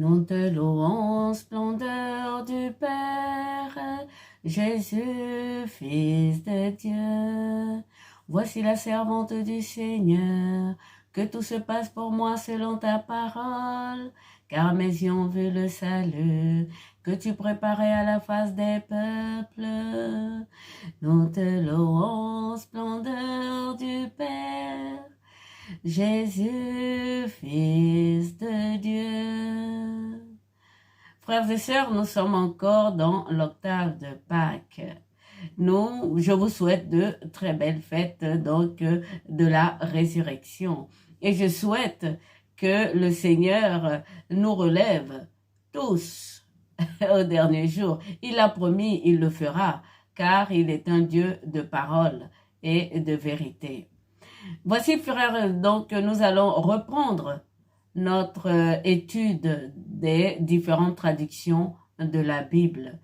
Nous te louons, splendeur du Père, Jésus, Fils de Dieu. Voici la servante du Seigneur, que tout se passe pour moi selon ta parole, car mes yeux ont vu le salut que tu préparais à la face des peuples. Nous te louons, splendeur du Père, Jésus, Fils de Dieu. Frères et sœurs, nous sommes encore dans l'octave de Pâques. Je vous souhaite de très belles fêtes donc de la résurrection. Et je souhaite que le Seigneur nous relève tous au dernier jour. Il l'a promis, il le fera, car il est un Dieu de parole et de vérité. Voici, frères, donc nous allons reprendre notre étude des différentes traductions de la Bible.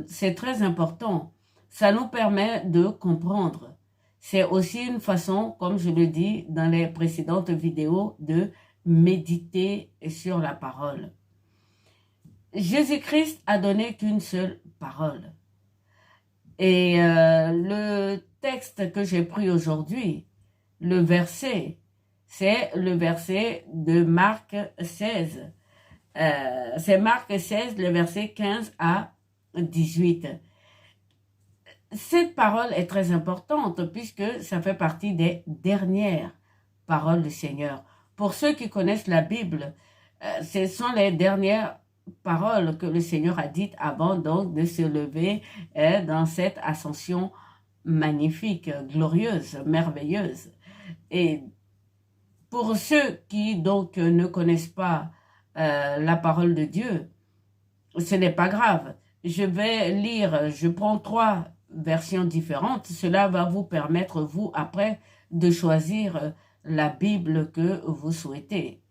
C'est très important. Ça nous permet de comprendre. C'est aussi une façon, comme je le dis dans les précédentes vidéos, de méditer sur la parole. Jésus-Christ a donné qu'une seule parole. Et le texte que j'ai pris aujourd'hui, le verset, c'est le verset de Marc 16. C'est Marc 16, le verset 15 à 18. Cette parole est très importante puisque ça fait partie des dernières paroles du Seigneur. Pour ceux qui connaissent la Bible, ce sont les dernières paroles que le Seigneur a dites avant donc de se lever dans cette ascension magnifique, glorieuse, merveilleuse. Et pour ceux qui donc ne connaissent pas la parole de Dieu, ce n'est pas grave. Je vais lire, je prends 3 versions différentes. Cela va vous permettre, vous, après, de choisir la Bible que vous souhaitez.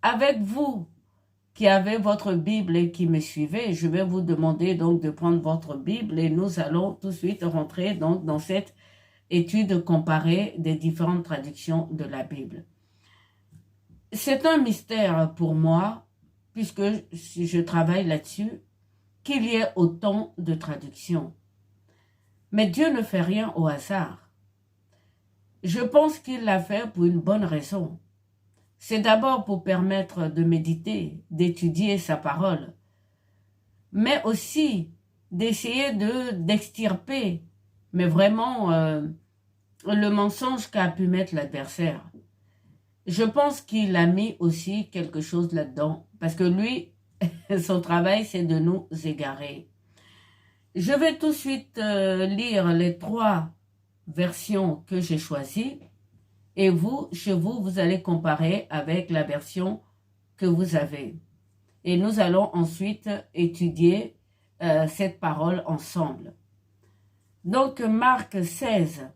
Avec vous qui avez votre Bible et qui me suivez, je vais vous demander donc de prendre votre Bible et nous allons tout de suite rentrer donc dans cette étude comparée des différentes traductions de la Bible. C'est un mystère pour moi, puisque je travaille là-dessus, qu'il y ait autant de traductions. Mais Dieu ne fait rien au hasard. Je pense qu'il l'a fait pour une bonne raison. C'est d'abord pour permettre de méditer, d'étudier sa parole, mais aussi d'essayer d'extirper, mais vraiment le mensonge qu'a pu mettre l'adversaire. Je pense qu'il a mis aussi quelque chose là-dedans, parce que lui, son travail, c'est de nous égarer. Je vais tout de suite lire les 3 versions que j'ai choisies, et vous, chez vous, vous allez comparer avec la version que vous avez. Et nous allons ensuite étudier cette parole ensemble. Donc, Marc 16,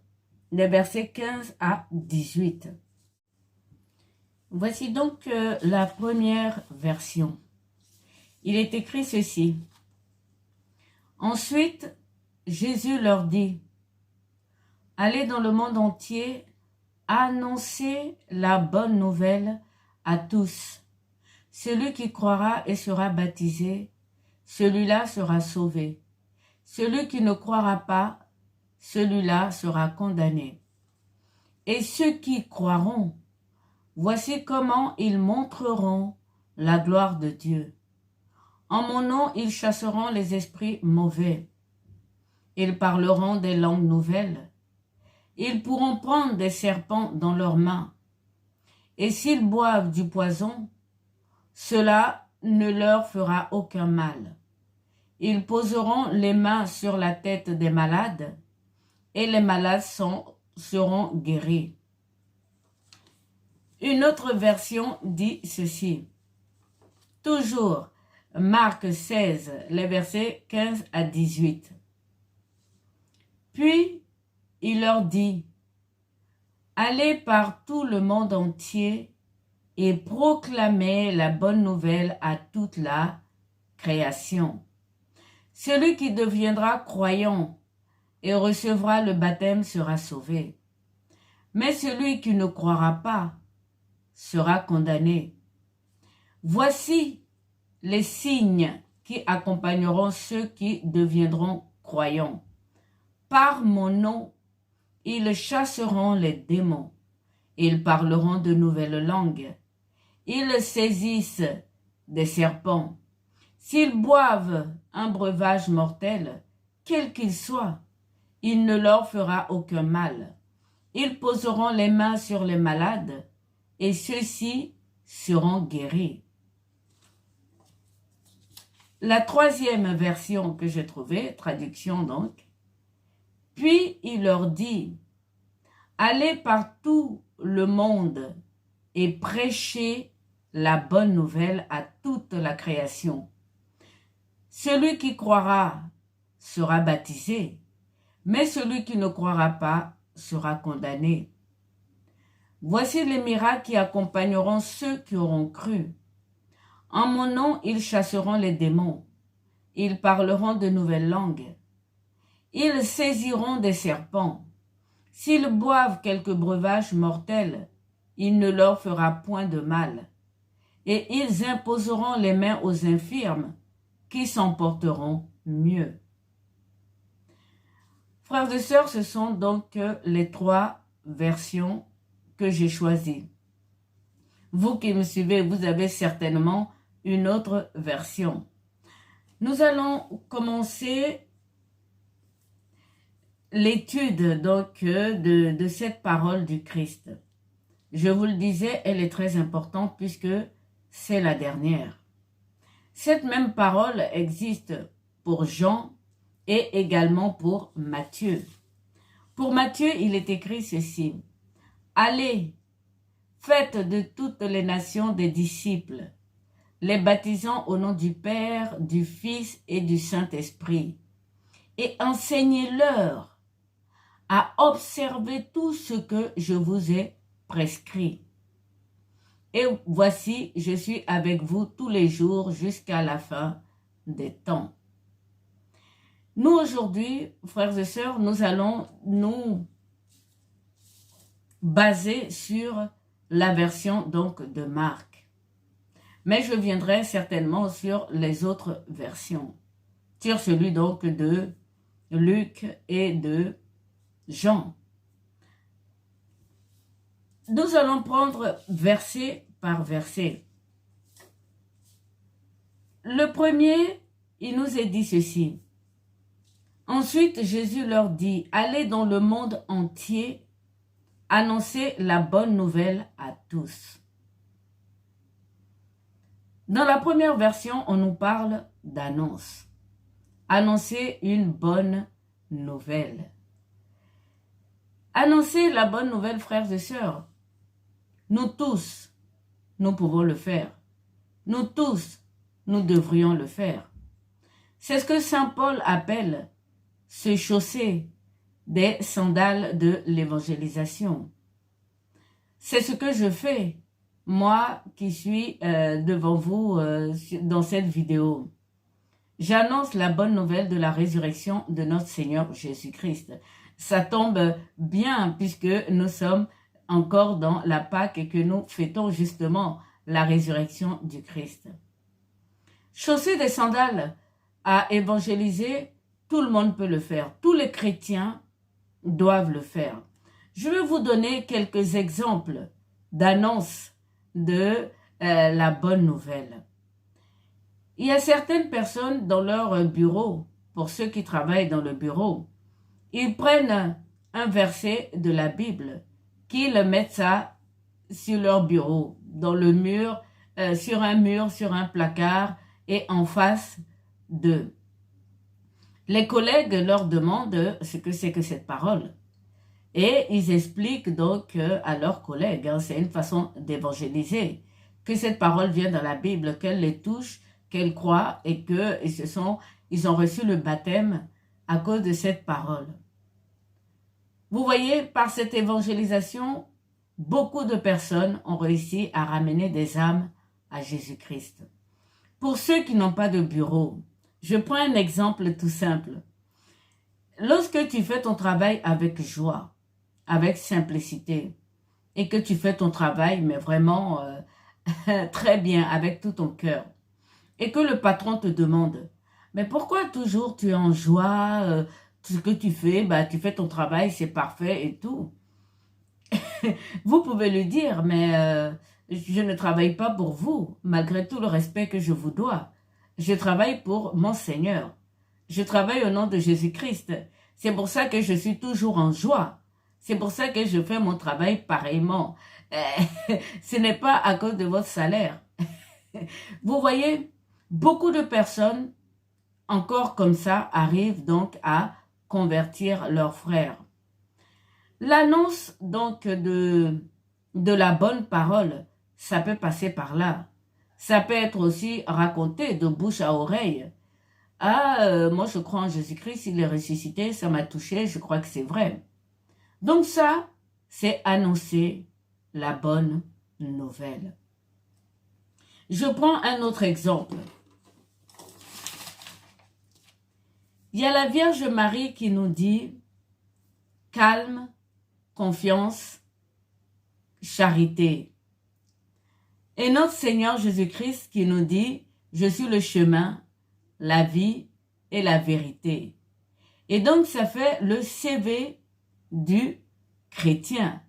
les versets 15 à 18. Voici donc la première version. Il est écrit ceci. Ensuite, Jésus leur dit, « Allez dans le monde entier, annoncez la bonne nouvelle à tous. Celui qui croira et sera baptisé, celui-là sera sauvé. Celui qui ne croira pas, celui-là sera condamné. Et ceux qui croiront, voici comment ils montreront la gloire de Dieu. En mon nom, ils chasseront les esprits mauvais. Ils parleront des langues nouvelles. Ils pourront prendre des serpents dans leurs mains. Et s'ils boivent du poison, cela ne leur fera aucun mal. Ils poseront les mains sur la tête des malades, et les malades seront guéris. Une autre version dit ceci. Toujours Marc 16, les versets 15 à 18. Puis il leur dit, « Allez par tout le monde entier et proclamez la bonne nouvelle à toute la création. Celui qui deviendra croyant et recevra le baptême sera sauvé. Mais celui qui ne croira pas sera condamné. Voici les signes qui accompagneront ceux qui deviendront croyants. Par mon nom, ils chasseront les démons. Ils parleront de nouvelles langues. Ils saisissent des serpents. S'ils boivent un breuvage mortel, quel qu'il soit, il ne leur fera aucun mal. Ils poseront les mains sur les malades et ceux-ci seront guéris. La troisième version que j'ai trouvée, traduction donc, puis il leur dit, allez par tout le monde et prêchez la bonne nouvelle à toute la création. Celui qui croira sera baptisé, mais celui qui ne croira pas sera condamné. Voici les miracles qui accompagneront ceux qui auront cru. En mon nom, ils chasseront les démons. Ils parleront de nouvelles langues. Ils saisiront des serpents. S'ils boivent quelque breuvage mortel, il ne leur fera point de mal. Et ils imposeront les mains aux infirmes, qui s'en porteront mieux. Frères et sœurs, ce sont donc les trois versions que j'ai choisies. Vous qui me suivez, vous avez certainement une autre version. Nous allons commencer l'étude donc de cette parole du Christ. Je vous le disais, elle est très importante puisque c'est la dernière. Cette même parole existe pour Jean et également pour Matthieu. Pour Matthieu, il est écrit ceci. Allez, faites de toutes les nations des disciples, les baptisant au nom du Père, du Fils et du Saint-Esprit, et enseignez-leur à observer tout ce que je vous ai prescrit. Et voici, je suis avec vous tous les jours jusqu'à la fin des temps. Nous, aujourd'hui, frères et sœurs, nous allons nous baser sur la version donc de Marc. Mais je viendrai certainement sur les autres versions, sur celui donc de Luc et de Jean. Nous allons prendre verset par verset. Le premier, il nous est dit ceci. Ensuite, Jésus leur dit, allez dans le monde entier, annoncer la bonne nouvelle à tous. Dans la première version, on nous parle d'annonce. Annoncer une bonne nouvelle. Annoncer la bonne nouvelle, frères et sœurs. Nous tous, nous pouvons le faire. Nous tous, nous devrions le faire. C'est ce que saint Paul appelle se chausser des sandales de l'évangélisation. C'est ce que je fais, moi qui suis devant vous dans cette vidéo. J'annonce la bonne nouvelle de la résurrection de notre Seigneur Jésus-Christ. Ça tombe bien puisque nous sommes encore dans la Pâque et que nous fêtons justement la résurrection du Christ. Chausser des sandales à évangéliser, tout le monde peut le faire. Tous les chrétiens doivent le faire. Je vais vous donner quelques exemples d'annonces de la bonne nouvelle. Il y a certaines personnes dans leur bureau, pour ceux qui travaillent dans le bureau, ils prennent un verset de la Bible, qu'ils mettent ça sur leur bureau, dans le mur, sur un placard et en face d'eux. Les collègues leur demandent ce que c'est que cette parole. Et ils expliquent donc à leurs collègues, c'est une façon d'évangéliser, que cette parole vient dans la Bible, qu'elle les touche, qu'elles croient et qu'ils ont reçu le baptême à cause de cette parole. Vous voyez, par cette évangélisation, beaucoup de personnes ont réussi à ramener des âmes à Jésus-Christ. Pour ceux qui n'ont pas de bureau, je prends un exemple tout simple. Lorsque tu fais ton travail avec joie, avec simplicité, et que tu fais ton travail, mais vraiment très bien avec tout ton cœur et que le patron te demande, mais pourquoi toujours tu es en joie, ce que tu fais, bah, tu fais ton travail, c'est parfait et tout. Vous pouvez lui dire, mais je ne travaille pas pour vous, malgré tout le respect que je vous dois. Je travaille pour mon Seigneur. Je travaille au nom de Jésus-Christ. C'est pour ça que je suis toujours en joie. C'est pour ça que je fais mon travail pareillement. Ce n'est pas à cause de votre salaire. Vous voyez, beaucoup de personnes, encore comme ça, arrivent donc à convertir leurs frères. L'annonce donc de la bonne parole, ça peut passer par là. Ça peut être aussi raconté de bouche à oreille. Ah, moi je crois en Jésus-Christ, il est ressuscité, ça m'a touché, je crois que c'est vrai. Donc ça, c'est annoncer la bonne nouvelle. Je prends un autre exemple. Il y a la Vierge Marie qui nous dit calme, confiance, charité. Et notre Seigneur Jésus-Christ qui nous dit je suis le chemin, la vie et la vérité. Et donc ça fait le CV du chrétien.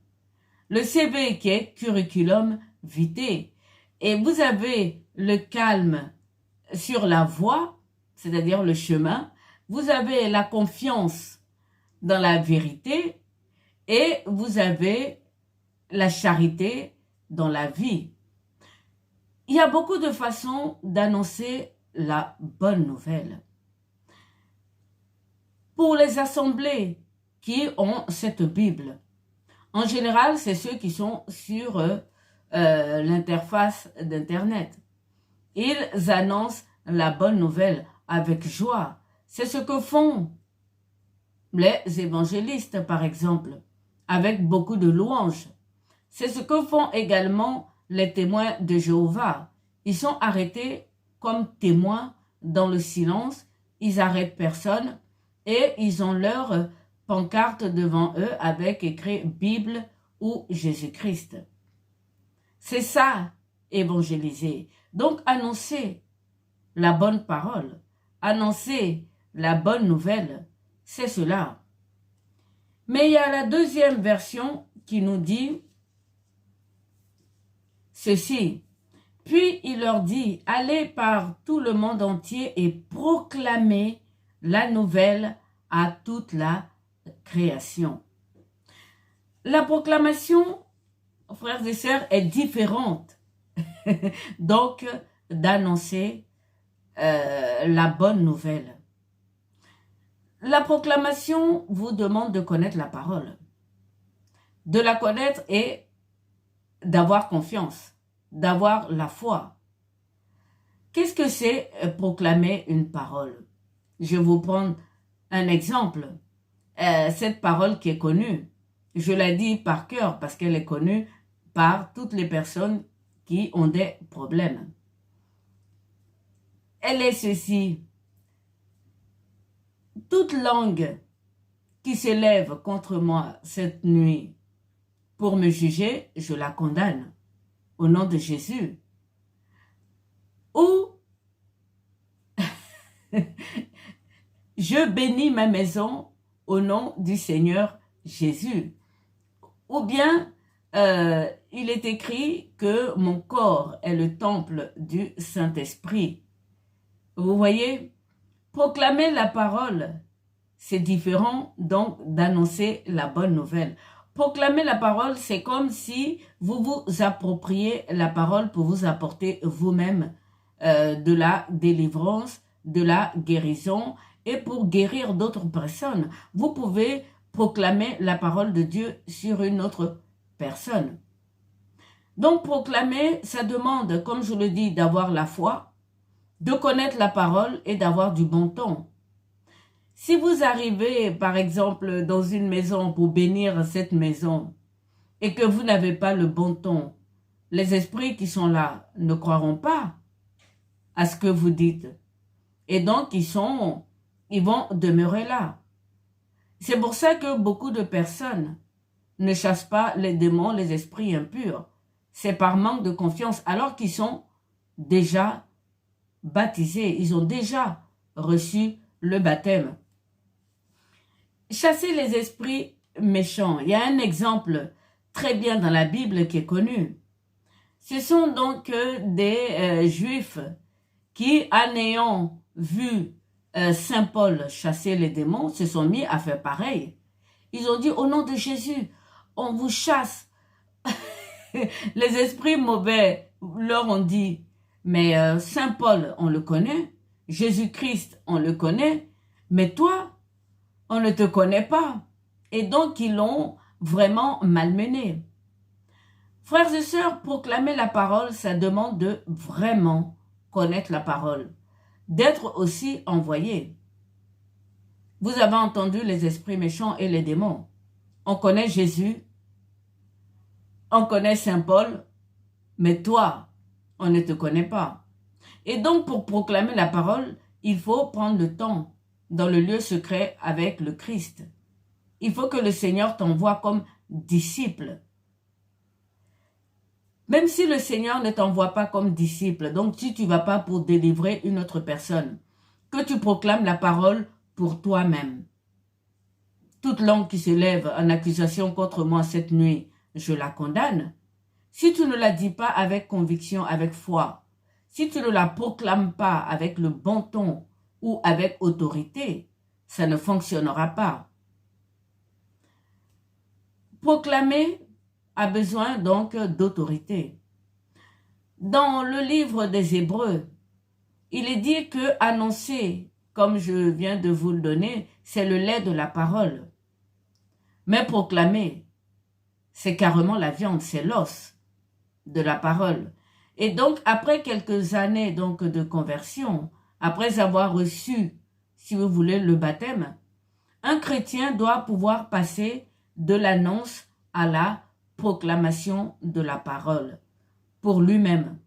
Le CV qui est curriculum vitae. Et vous avez le calme sur la voie, c'est-à-dire le chemin. Vous avez la confiance dans la vérité et vous avez la charité dans la vie. Il y a beaucoup de façons d'annoncer la bonne nouvelle. Pour les assemblées qui ont cette Bible, en général, c'est ceux qui sont sur l'interface d'Internet. Ils annoncent la bonne nouvelle avec joie. C'est ce que font les évangélistes, par exemple, avec beaucoup de louanges. C'est ce que font également les témoins de Jéhovah. Ils sont arrêtés comme témoins dans le silence. Ils n'arrêtent personne et ils ont leur pancarte devant eux avec écrit Bible ou Jésus-Christ. C'est ça, évangéliser. Donc, annoncer la bonne parole, annoncer la bonne nouvelle, c'est cela. Mais il y a la deuxième version qui nous dit ceci. Puis il leur dit, allez par tout le monde entier et proclamez la nouvelle à toute la création. La proclamation, frères et sœurs, est différente. Donc, d'annoncer la bonne nouvelle. La proclamation vous demande de connaître la parole, de la connaître et d'avoir confiance, d'avoir la foi. Qu'est-ce que c'est proclamer une parole? Je vais vous prendre un exemple. Cette parole qui est connue, je la dis par cœur parce qu'elle est connue par toutes les personnes qui ont des problèmes. Elle est ceci. Toute langue qui s'élève contre moi cette nuit pour me juger, je la condamne au nom de Jésus. Ou je bénis ma maison au nom du Seigneur Jésus. Ou bien il est écrit que mon corps est le temple du Saint-Esprit. Vous voyez, proclamer la parole, c'est différent donc d'annoncer la bonne nouvelle. Proclamer la parole, c'est comme si vous vous appropriez la parole pour vous apporter vous-même de la délivrance, de la guérison et pour guérir d'autres personnes. Vous pouvez proclamer la parole de Dieu sur une autre personne. Donc proclamer, ça demande, comme je le dis, d'avoir la foi, de connaître la parole et d'avoir du bon ton. Si vous arrivez, par exemple, dans une maison pour bénir cette maison et que vous n'avez pas le bon ton, les esprits qui sont là ne croiront pas à ce que vous dites. Et donc, ils vont demeurer là. C'est pour ça que beaucoup de personnes ne chassent pas les démons, les esprits impurs. c'est par manque de confiance alors qu'ils sont déjà baptisés, ils ont déjà reçu le baptême. Chasser les esprits méchants. Il y a un exemple très bien dans la Bible qui est connu. Ce sont donc des Juifs qui, en ayant vu Saint Paul chasser les démons, se sont mis à faire pareil. Ils ont dit, au nom de Jésus, on vous chasse. Les esprits mauvais leur ont dit, mais Saint Paul, on le connaît, Jésus-Christ, on le connaît, mais toi, on ne te connaît pas. Et donc, ils l'ont vraiment malmené. Frères et sœurs, proclamer la parole, ça demande de vraiment connaître la parole, d'être aussi envoyé. Vous avez entendu les esprits méchants et les démons. On connaît Jésus, on connaît Saint Paul, mais toi, on ne te connaît pas. Et donc, pour proclamer la parole, il faut prendre le temps dans le lieu secret avec le Christ. Il faut que le Seigneur t'envoie comme disciple. Même si le Seigneur ne t'envoie pas comme disciple, donc si tu ne vas pas pour délivrer une autre personne, que tu proclames la parole pour toi-même. Toute langue qui se lève en accusation contre moi cette nuit, je la condamne. Si tu ne la dis pas avec conviction, avec foi, si tu ne la proclames pas avec le bon ton ou avec autorité, ça ne fonctionnera pas. Proclamer a besoin donc d'autorité. Dans le livre des Hébreux, il est dit que annoncer, comme je viens de vous le donner, c'est le lait de la parole. Mais proclamer, c'est carrément la viande, c'est l'os de la parole. Et donc, après quelques années donc, de conversion, après avoir reçu, si vous voulez, le baptême, un chrétien doit pouvoir passer de l'annonce à la proclamation de la parole pour lui-même.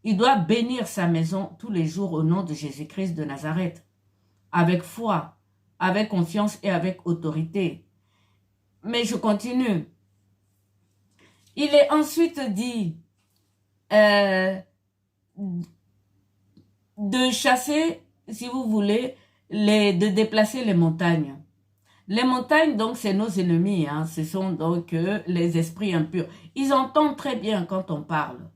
Il doit bénir sa maison tous les jours au nom de Jésus-Christ de Nazareth, avec foi, avec confiance et avec autorité. Mais je continue. Il est ensuite dit de chasser, si vous voulez, de déplacer les montagnes. Les montagnes, donc, c'est nos ennemis. Hein. Ce sont donc les esprits impurs. Ils entendent très bien quand on parle.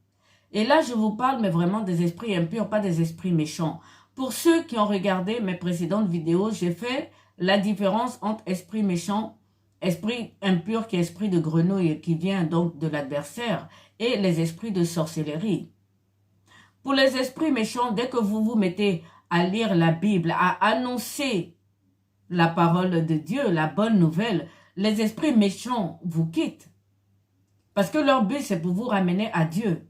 Et là, je vous parle, mais vraiment des esprits impurs, pas des esprits méchants. Pour ceux qui ont regardé mes précédentes vidéos, j'ai fait la différence entre esprit méchant, esprit impur qui est esprit de grenouille, qui vient donc de l'adversaire, et les esprits de sorcellerie. Pour les esprits méchants, dès que vous vous mettez à lire la Bible, à annoncer la parole de Dieu, la bonne nouvelle, les esprits méchants vous quittent. Parce que leur but, c'est pour vous ramener à Dieu.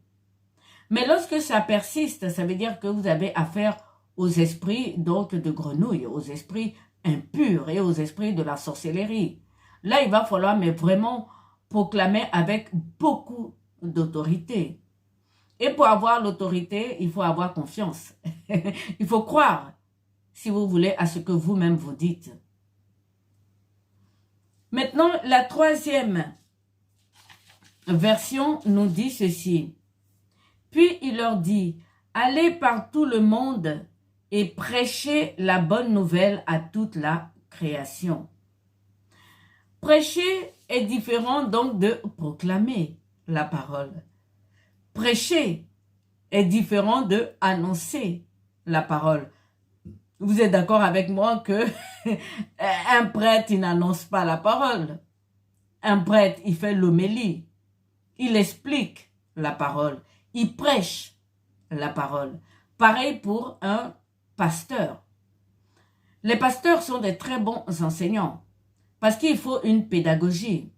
Mais lorsque ça persiste, ça veut dire que vous avez affaire aux esprits donc de grenouille, aux esprits impurs et aux esprits de la sorcellerie. Là, il va falloir mais vraiment proclamer avec beaucoup d'autorité. Et pour avoir l'autorité, il faut avoir confiance. Il faut croire, si vous voulez, à ce que vous-même vous dites. Maintenant, la troisième version nous dit ceci. Puis il leur dit, allez par tout le monde et prêchez la bonne nouvelle à toute la création. Prêcher est différent donc de proclamer la parole. Prêcher est différent de annoncer la parole. Vous êtes d'accord avec moi que un prêtre, il n'annonce pas la parole. Un prêtre, il fait l'homélie. Il explique la parole. Il prêche la parole. Pareil pour un pasteur. Les pasteurs sont des très bons enseignants parce qu'il faut une pédagogie.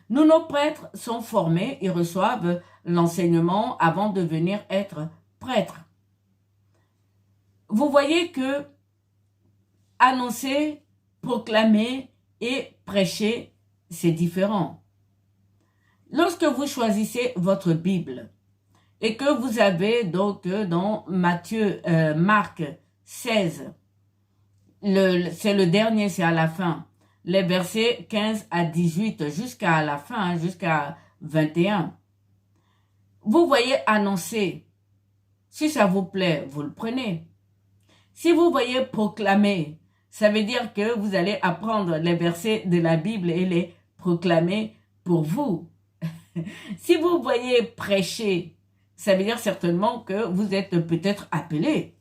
Nous, nos prêtres sont formés, ils reçoivent l'enseignement avant de venir être prêtres. Vous voyez que annoncer, proclamer et prêcher, c'est différent. Lorsque vous choisissez votre Bible et que vous avez donc dans Marc 16, c'est le dernier, c'est à la fin, les versets 15 à 18 jusqu'à la fin, jusqu'à 21. vous voyez annoncer, si ça vous plaît, vous le prenez. Si vous voyez proclamer, ça veut dire que vous allez apprendre les versets de la Bible et les proclamer pour vous. Si vous voyez prêcher, ça veut dire certainement que vous êtes peut-être appelé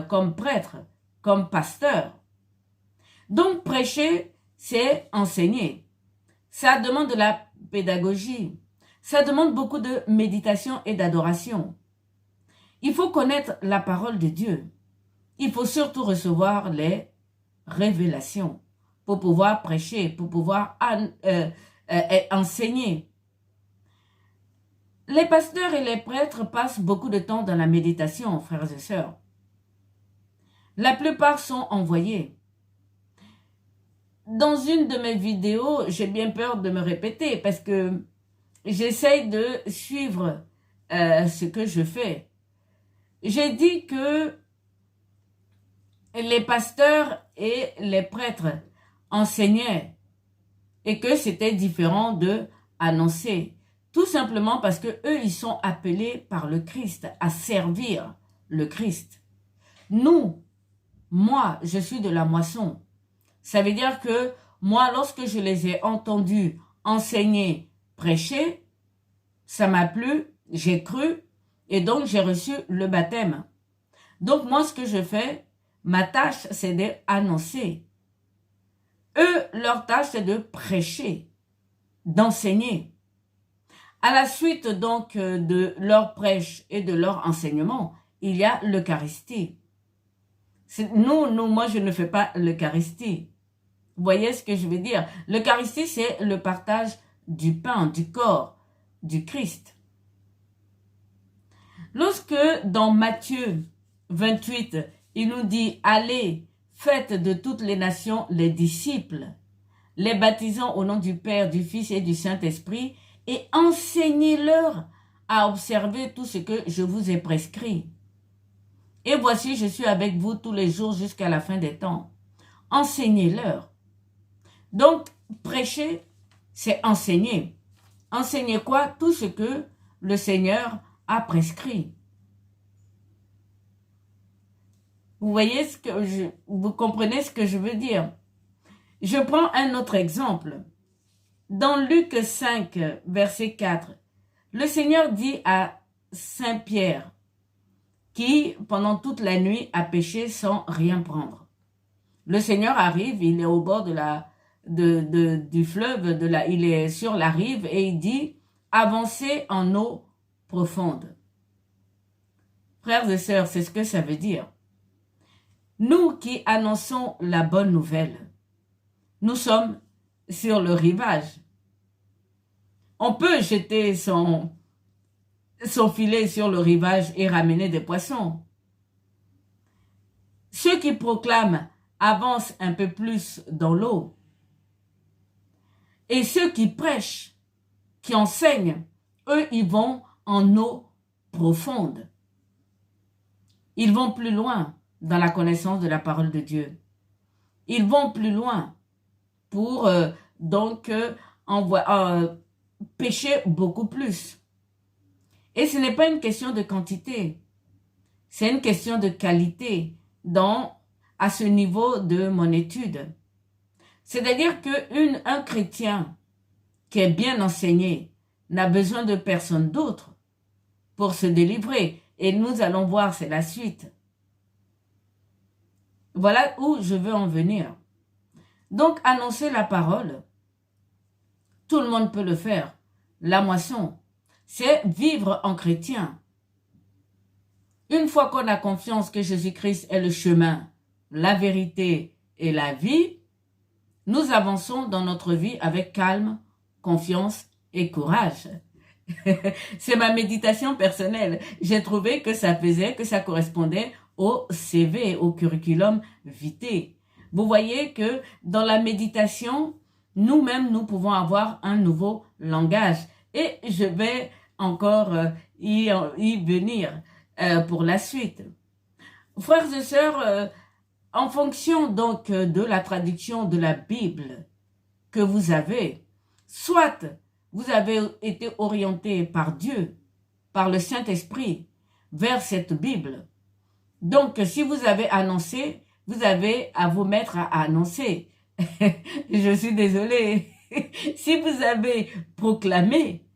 comme prêtre, comme pasteur. Donc prêcher, c'est enseigner. Ça demande de la pédagogie. Ça demande beaucoup de méditation et d'adoration. Il faut connaître la parole de Dieu. Il faut surtout recevoir les révélations pour pouvoir prêcher, pour pouvoir enseigner. Les pasteurs et les prêtres passent beaucoup de temps dans la méditation, frères et sœurs. La plupart sont envoyés. Dans une de mes vidéos, j'ai bien peur de me répéter parce que j'essaye de suivre ce que je fais. J'ai dit que les pasteurs et les prêtres enseignaient et que c'était différent de annoncer. Tout simplement parce que eux, ils sont appelés par le Christ à servir le Christ. Nous, moi, je suis de la moisson. Ça veut dire que moi, lorsque je les ai entendus enseigner, prêcher, ça m'a plu, j'ai cru et donc j'ai reçu le baptême. Donc moi, ce que je fais, ma tâche, c'est d'annoncer. Eux, leur tâche, c'est de prêcher, d'enseigner. À la suite donc de leur prêche et de leur enseignement, il y a l'Eucharistie. Moi, je ne fais pas l'Eucharistie. Vous voyez ce que je veux dire? L'Eucharistie, c'est le partage du pain, du corps, du Christ. Lorsque dans Matthieu 28, il nous dit « Allez, faites de toutes les nations les disciples, les baptisant au nom du Père, du Fils et du Saint-Esprit, et enseignez-leur à observer tout ce que je vous ai prescrit. Et voici, je suis avec vous tous les jours jusqu'à la fin des temps. Enseignez-leur. » Donc, prêcher, c'est enseigner. Enseigner quoi? Tout ce que le Seigneur a prescrit. Vous voyez vous comprenez ce que je veux dire? Je prends un autre exemple. Dans Luc 5, verset 4, le Seigneur dit à Saint Pierre, qui pendant toute la nuit a péché sans rien prendre. Le Seigneur arrive, il est au bord du fleuve, il est sur la rive et il dit « Avancez en eau profonde ». Frères et sœurs, c'est ce que ça veut dire. Nous qui annonçons la bonne nouvelle, nous sommes sur le rivage. On peut jeter son filet sur le rivage et ramener des poissons. Ceux qui proclament avancent un peu plus dans l'eau. Et ceux qui prêchent, qui enseignent, eux, ils vont en eau profonde. Ils vont plus loin dans la connaissance de la parole de Dieu. Ils vont plus loin pour pécher beaucoup plus. Et ce n'est pas une question de quantité, c'est une question de qualité à ce niveau de mon étude. C'est-à-dire qu'un chrétien qui est bien enseigné n'a besoin de personne d'autre pour se délivrer. Et nous allons voir, c'est la suite. Voilà où je veux en venir. Donc, annoncer la parole, tout le monde peut le faire. La moisson, c'est vivre en chrétien. Une fois qu'on a confiance que Jésus-Christ est le chemin, la vérité et la vie, nous avançons dans notre vie avec calme, confiance et courage. C'est ma méditation personnelle. J'ai trouvé que ça correspondait au CV, au curriculum vitae. Vous voyez que dans la méditation, nous-mêmes, nous pouvons avoir un nouveau langage. Et je vais encore y venir pour la suite. Frères et sœurs, en fonction donc de la traduction de la Bible que vous avez, soit vous avez été orienté par Dieu par le Saint-Esprit vers cette Bible. Donc, si vous avez annoncé, vous avez à vous mettre à annoncer. Je suis désolée. Si vous avez proclamé,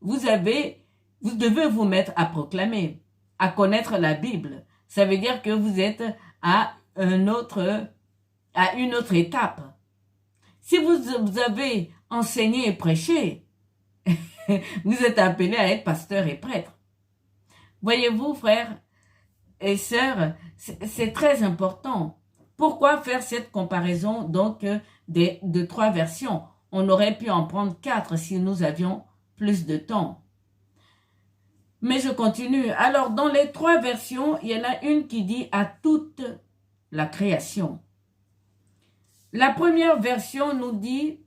vous devez vous mettre à proclamer, à connaître la Bible. Ça veut dire que vous êtes à une autre étape. Si vous avez enseigné et prêché, vous êtes appelé à être pasteur et prêtre. Voyez-vous, frères et sœurs, c'est très important. Pourquoi faire cette comparaison donc de 3 versions? On aurait pu en prendre 4 si nous avions plus de temps. Mais je continue. Alors, dans les 3 versions, il y en a une qui dit à toute la création. La première version nous dit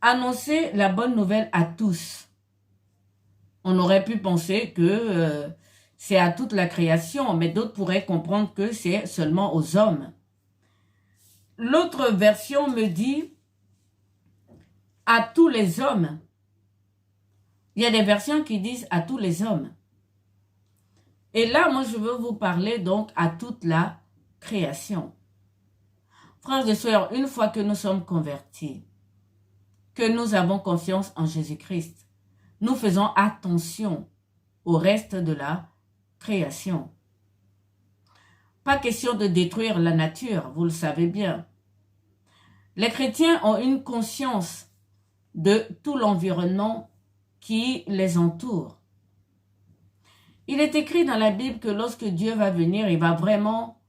annoncer la bonne nouvelle à tous. On aurait pu penser que c'est à toute la création, mais d'autres pourraient comprendre que c'est seulement aux hommes. L'autre version me dit à tous les hommes. Il y a des versions qui disent à tous les hommes. Et là, moi, je veux vous parler donc à toute la création. Frères et sœurs, une fois que nous sommes convertis, que nous avons confiance en Jésus-Christ, nous faisons attention au reste de la création. Pas question de détruire la nature, vous le savez bien. Les chrétiens ont une conscience de tout l'environnement qui les entoure. Il est écrit dans la Bible que lorsque Dieu va venir, il va vraiment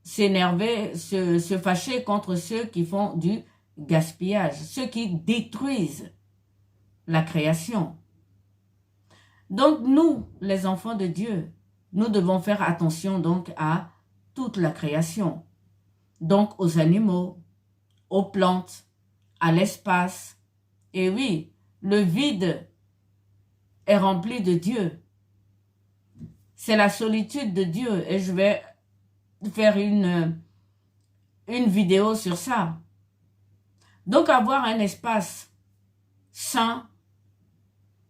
s'énerver, se fâcher contre ceux qui font du gaspillage, ceux qui détruisent la création. Donc nous, les enfants de Dieu, nous devons faire attention donc à toute la création. Donc aux animaux, aux plantes, à l'espace. Et oui, le vide est rempli de Dieu. C'est la solitude de Dieu. Et je vais faire une vidéo sur ça. Donc avoir un espace sain,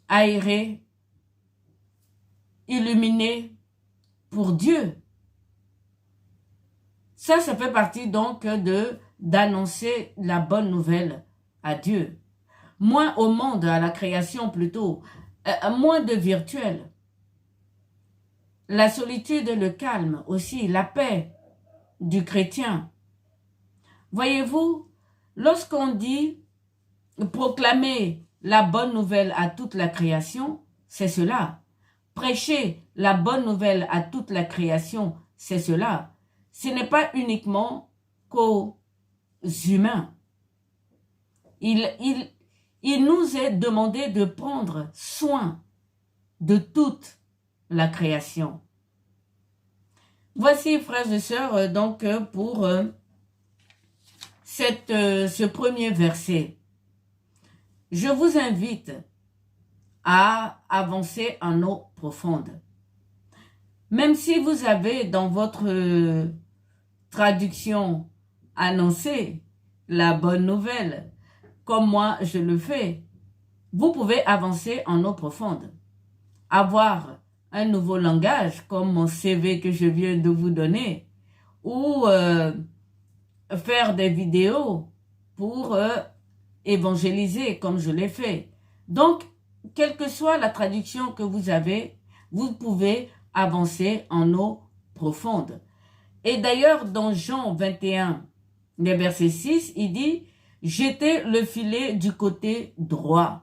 aéré, illuminé pour Dieu. Ça fait partie donc d'annoncer la bonne nouvelle à Dieu. Moins au monde, à la création plutôt, moins de virtuel. La solitude, le calme aussi, la paix du chrétien. Voyez-vous, lorsqu'on dit proclamer la bonne nouvelle à toute la création, c'est cela. Prêcher la bonne nouvelle à toute la création, c'est cela. Ce n'est pas uniquement qu'aux humains. Il nous est demandé de prendre soin de toute la création. Voici, frères et sœurs, donc pour ce premier verset. Je vous invite à avancer en eau profonde. Même si vous avez dans votre traduction annoncé la bonne nouvelle, comme moi je le fais, vous pouvez avancer en eau profonde. Avoir un nouveau langage, comme mon CV que je viens de vous donner, ou faire des vidéos pour évangéliser, comme je l'ai fait. Donc, quelle que soit la traduction que vous avez, vous pouvez avancer en eau profonde. Et d'ailleurs, dans Jean 21, le verset 6, il dit « Jetez le filet du côté droit ».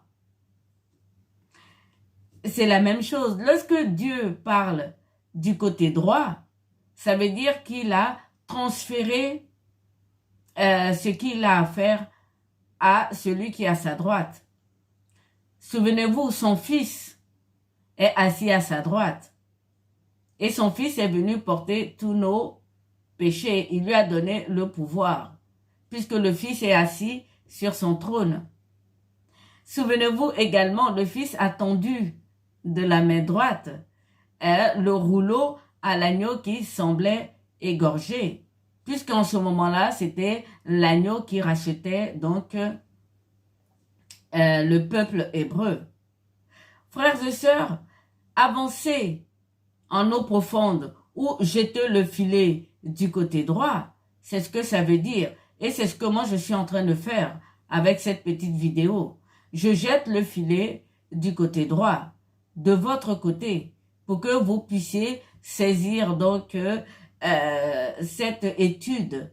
C'est la même chose. Lorsque Dieu parle du côté droit, ça veut dire qu'il a transféré ce qu'il a à faire à celui qui est à sa droite. Souvenez-vous, son fils est assis à sa droite. Et son fils est venu porter tous nos péchés. Il lui a donné le pouvoir, puisque le fils est assis sur son trône. Souvenez-vous également, le fils a tendu de la main droite le rouleau à l'agneau qui semblait égorgé, puisqu'en ce moment-là, c'était l'agneau qui rachetait donc le peuple hébreu. Frères et sœurs, avancer en eau profonde ou jeter le filet du côté droit. C'est ce que ça veut dire. Et c'est ce que moi je suis en train de faire avec cette petite vidéo. Je jette le filet du côté droit, de votre côté, pour que vous puissiez saisir donc cette étude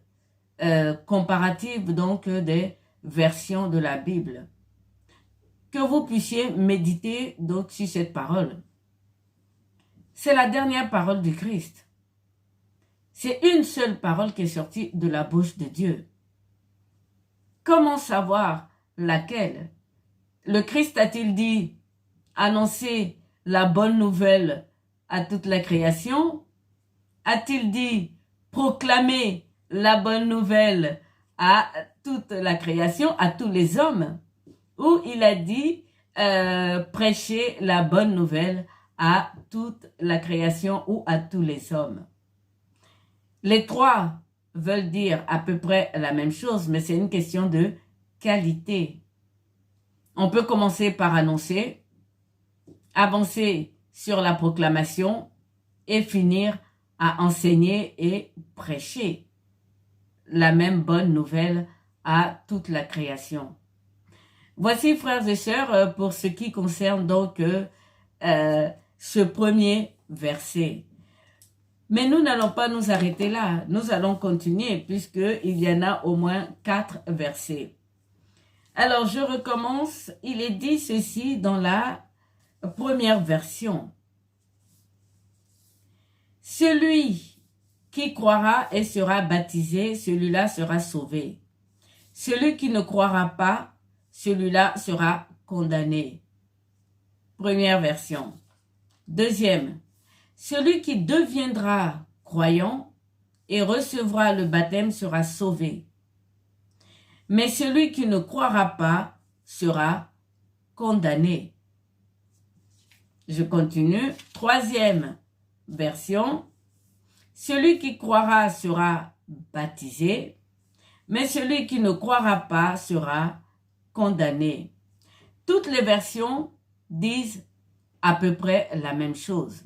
comparative donc des versions de la Bible. Que vous puissiez méditer donc sur cette parole. C'est la dernière parole du Christ. C'est une seule parole qui est sortie de la bouche de Dieu. Comment savoir laquelle? Le Christ a-t-il dit annoncer la bonne nouvelle à toute la création? A-t-il dit proclamer la bonne nouvelle à toute la création, à tous les hommes? Ou il a dit prêcher la bonne nouvelle à toute la création ou à tous les hommes? Les trois veulent dire à peu près la même chose, mais c'est une question de qualité. On peut commencer par annoncer, avancer sur la proclamation et finir à enseigner et prêcher la même bonne nouvelle à toute la création. Voici, frères et sœurs, pour ce qui concerne donc ce premier verset. Mais nous n'allons pas nous arrêter là. Nous allons continuer puisqu'il y en a au moins 4 versets. Alors, je recommence. Il est dit ceci dans la première version. Celui qui croira et sera baptisé, celui-là sera sauvé. Celui qui ne croira pas, celui-là sera condamné. Première version. Deuxième. Celui qui deviendra croyant et recevra le baptême sera sauvé. Mais celui qui ne croira pas sera condamné. Je continue. Troisième version. Celui qui croira sera baptisé, mais celui qui ne croira pas sera condamné. Toutes les versions disent à peu près la même chose.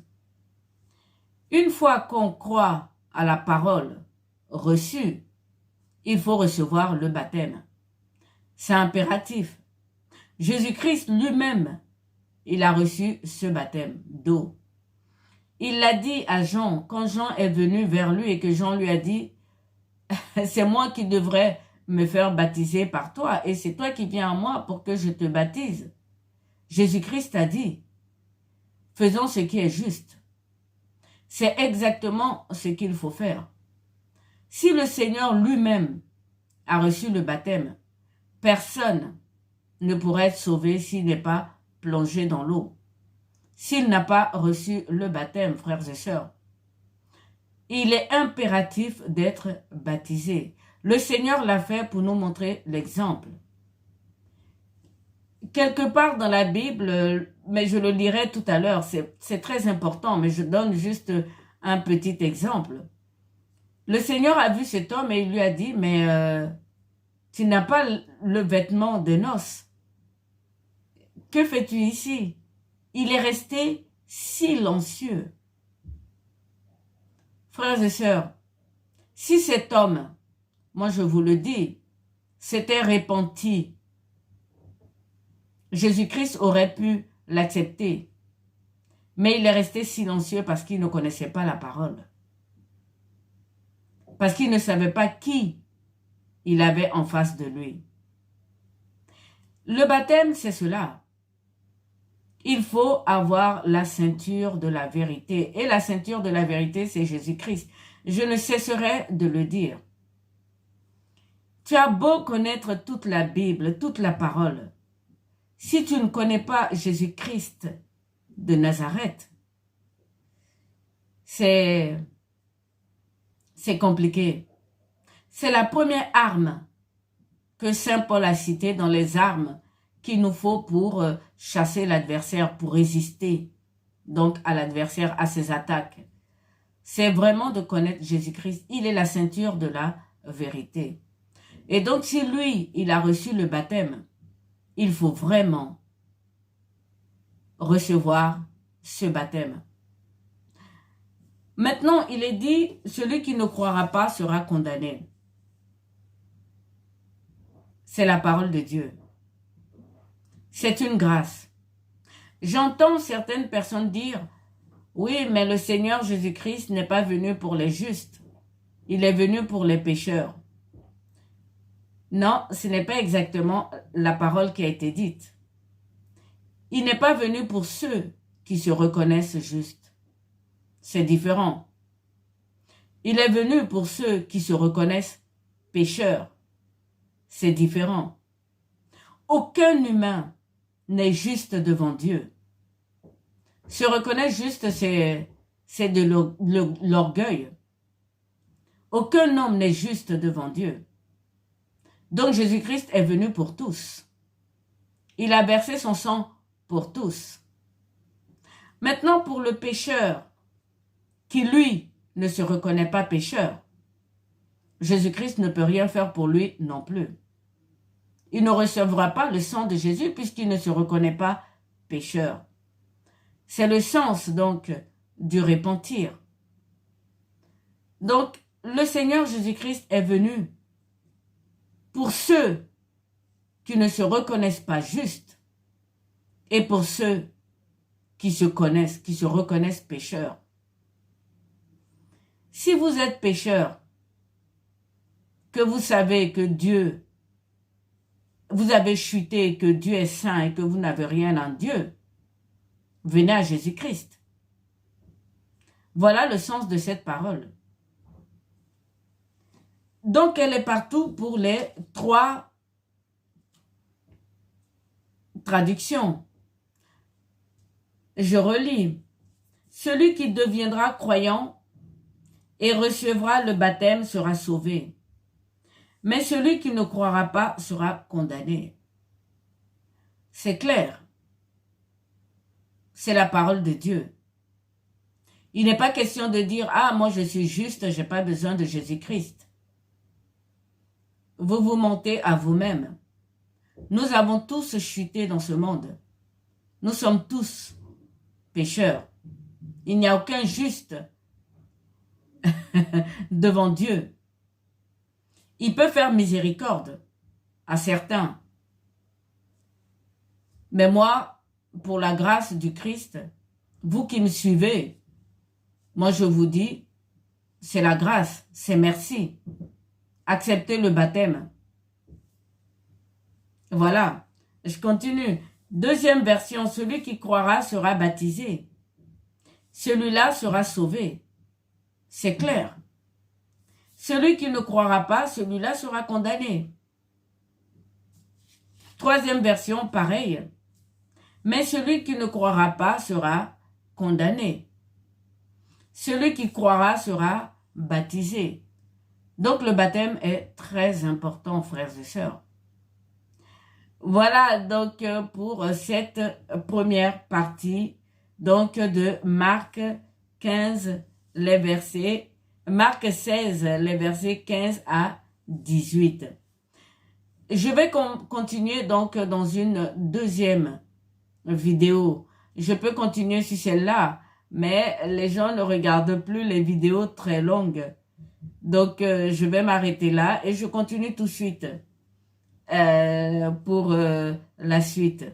Une fois qu'on croit à la parole reçue, il faut recevoir le baptême. C'est impératif. Jésus-Christ lui-même, il a reçu ce baptême d'eau. Il l'a dit à Jean, quand Jean est venu vers lui et que Jean lui a dit, c'est moi qui devrais me faire baptiser par toi et c'est toi qui viens à moi pour que je te baptise. Jésus-Christ a dit, faisons ce qui est juste. C'est exactement ce qu'il faut faire. Si le Seigneur lui-même a reçu le baptême, personne ne pourrait être sauvé s'il n'est pas plongé dans l'eau. S'il n'a pas reçu le baptême, frères et sœurs, il est impératif d'être baptisé. Le Seigneur l'a fait pour nous montrer l'exemple. Quelque part dans la Bible, mais je le lirai tout à l'heure, c'est très important, mais je donne juste un petit exemple. Le Seigneur a vu cet homme et il lui a dit, mais tu n'as pas le vêtement de noces. Que fais-tu ici? Il est resté silencieux. Frères et sœurs, si cet homme, moi je vous le dis, s'était repenti, Jésus-Christ aurait pu l'accepter. Mais il est resté silencieux parce qu'il ne connaissait pas la parole. Parce qu'il ne savait pas qui il avait en face de lui. Le baptême, c'est cela. Il faut avoir la ceinture de la vérité. Et la ceinture de la vérité, c'est Jésus-Christ. Je ne cesserai de le dire. Tu as beau connaître toute la Bible, toute la parole. Si tu ne connais pas Jésus-Christ de Nazareth, c'est compliqué. C'est la première arme que Saint Paul a citée dans les armes qu'il nous faut pour chasser l'adversaire, pour résister donc à l'adversaire, à ses attaques. C'est vraiment de connaître Jésus-Christ. Il est la ceinture de la vérité. Et donc si lui, il a reçu le baptême, il faut vraiment recevoir ce baptême. Maintenant, il est dit, celui qui ne croira pas sera condamné. C'est la parole de Dieu. C'est une grâce. J'entends certaines personnes dire, oui, mais le Seigneur Jésus-Christ n'est pas venu pour les justes. Il est venu pour les pécheurs. Non, ce n'est pas exactement la parole qui a été dite. Il n'est pas venu pour ceux qui se reconnaissent justes. C'est différent. Il est venu pour ceux qui se reconnaissent pécheurs. C'est différent. Aucun humain n'est juste devant Dieu. Se reconnaître juste, c'est de l'orgueil. Aucun homme n'est juste devant Dieu. Donc Jésus-Christ est venu pour tous. Il a versé son sang pour tous. Maintenant, pour le pécheur, qui lui ne se reconnaît pas pécheur, Jésus-Christ ne peut rien faire pour lui non plus. Il ne recevra pas le sang de Jésus puisqu'il ne se reconnaît pas pécheur. C'est le sens donc du repentir. Donc, le Seigneur Jésus-Christ est venu pour ceux qui ne se reconnaissent pas justes et pour ceux qui se reconnaissent pécheurs. Si vous êtes pécheur, que vous savez que Dieu, vous avez chuté, que Dieu est saint et que vous n'avez rien en Dieu, venez à Jésus-Christ. Voilà le sens de cette parole. Donc, elle est partout pour les 3 traductions. Je relis. Celui qui deviendra croyant et recevra le baptême sera sauvé. Mais celui qui ne croira pas sera condamné. C'est clair. C'est la parole de Dieu. Il n'est pas question de dire, ah, moi je suis juste, je n'ai pas besoin de Jésus-Christ. Vous vous mentez à vous-même. Nous avons tous chuté dans ce monde. Nous sommes tous pécheurs. Il n'y a aucun juste devant Dieu. Il peut faire miséricorde à certains. Mais moi, pour la grâce du Christ, vous qui me suivez, moi je vous dis, c'est la grâce, c'est merci. Acceptez le baptême. Voilà, je continue. Deuxième version, celui qui croira sera baptisé. Celui-là sera sauvé. C'est clair. Celui qui ne croira pas, celui-là sera condamné. Troisième version, pareil. Mais celui qui ne croira pas sera condamné. Celui qui croira sera baptisé. Donc le baptême est très important, frères et sœurs. Voilà donc pour cette première partie donc de Marc 15, les versets, Marc 16, les versets 15 à 18. Je vais continuer donc dans une deuxième vidéo. Je peux continuer sur celle-là, mais les gens ne regardent plus les vidéos très longues. Donc, je vais m'arrêter là et je continue tout de suite pour la suite.